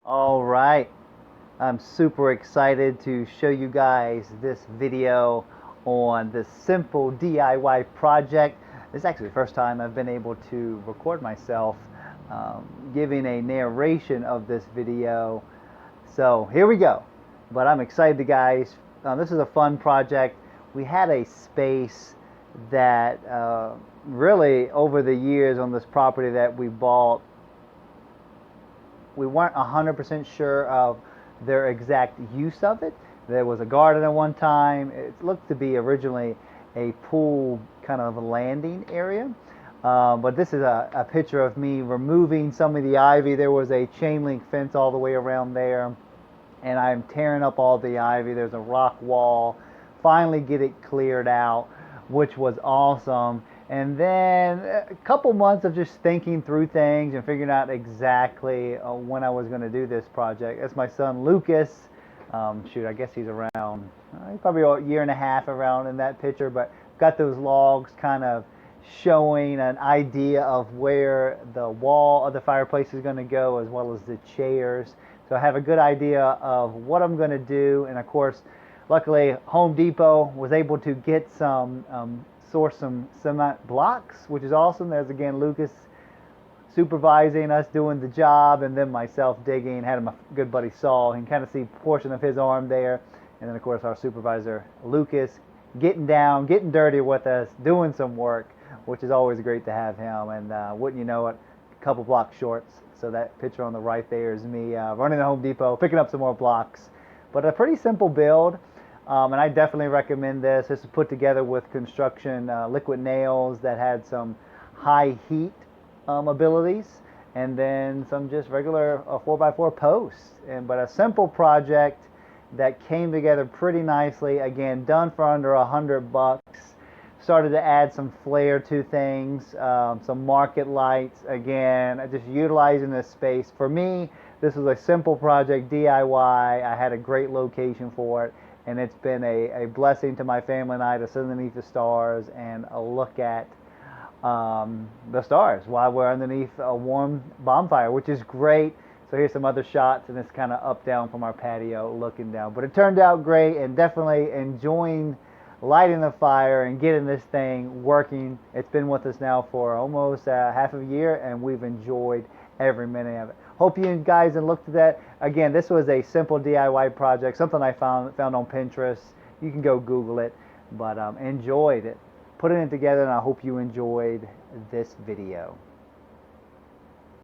All right, I'm super excited to show you guys this video on this simple DIY project. This is actually the first time I've been able to record myself giving a narration of this video. So here we go. But I'm excited, guys. This is a fun project. We had a space that really over the years on this property that we bought, we weren't 100% sure of their exact use of it. There was a garden at one time. It looked to be originally a pool kind of landing area. But this is a picture of me removing some of the ivy. There was a chain link fence all the way around there, and I'm tearing up all the ivy. There's a rock wall. Finally get it cleared out, which was awesome. And then a couple months of just thinking through things and figuring out exactly when I was going to do this project. That's my son Lucas. I guess he's around, probably a year and a half around in that picture, but got those logs kind of showing an idea of where the wall of the fireplace is going to go, as well as the chairs. So I have a good idea of what I'm going to do. And of course, luckily Home Depot was able to get source some cement blocks, which is awesome. There's again Lucas supervising us doing the job, and then myself digging. Had my good buddy Saul. You can kind of see a portion of his arm there. And then of course our supervisor Lucas getting down, getting dirty with us, doing some work, which is always great to have him. And wouldn't you know it, a couple blocks shorts. So that picture on the right there is me running to Home Depot, picking up some more blocks. But a pretty simple build. And I definitely recommend this. This is put together with construction liquid nails that had some high heat abilities, and then some just regular 4x4 posts. But a simple project that came together pretty nicely. Again, done for under $100. Started to add some flair to things, some market lights. Again, just utilizing this space. For me, this was a simple project, DIY. I had a great location for it. And it's been a blessing to my family and I to sit underneath the stars and look at the stars while we're underneath a warm bonfire, which is great. So here's some other shots, and it's kind of up down from our patio looking down. But it turned out great, and definitely enjoying lighting the fire and getting this thing working. It's been with us now for almost half a year, and we've enjoyed every minute of it. Hope you guys have looked at that. Again, this was a simple DIY project, something I found on Pinterest. You can go Google it, but enjoyed it. Putting it together, and I hope you enjoyed this video.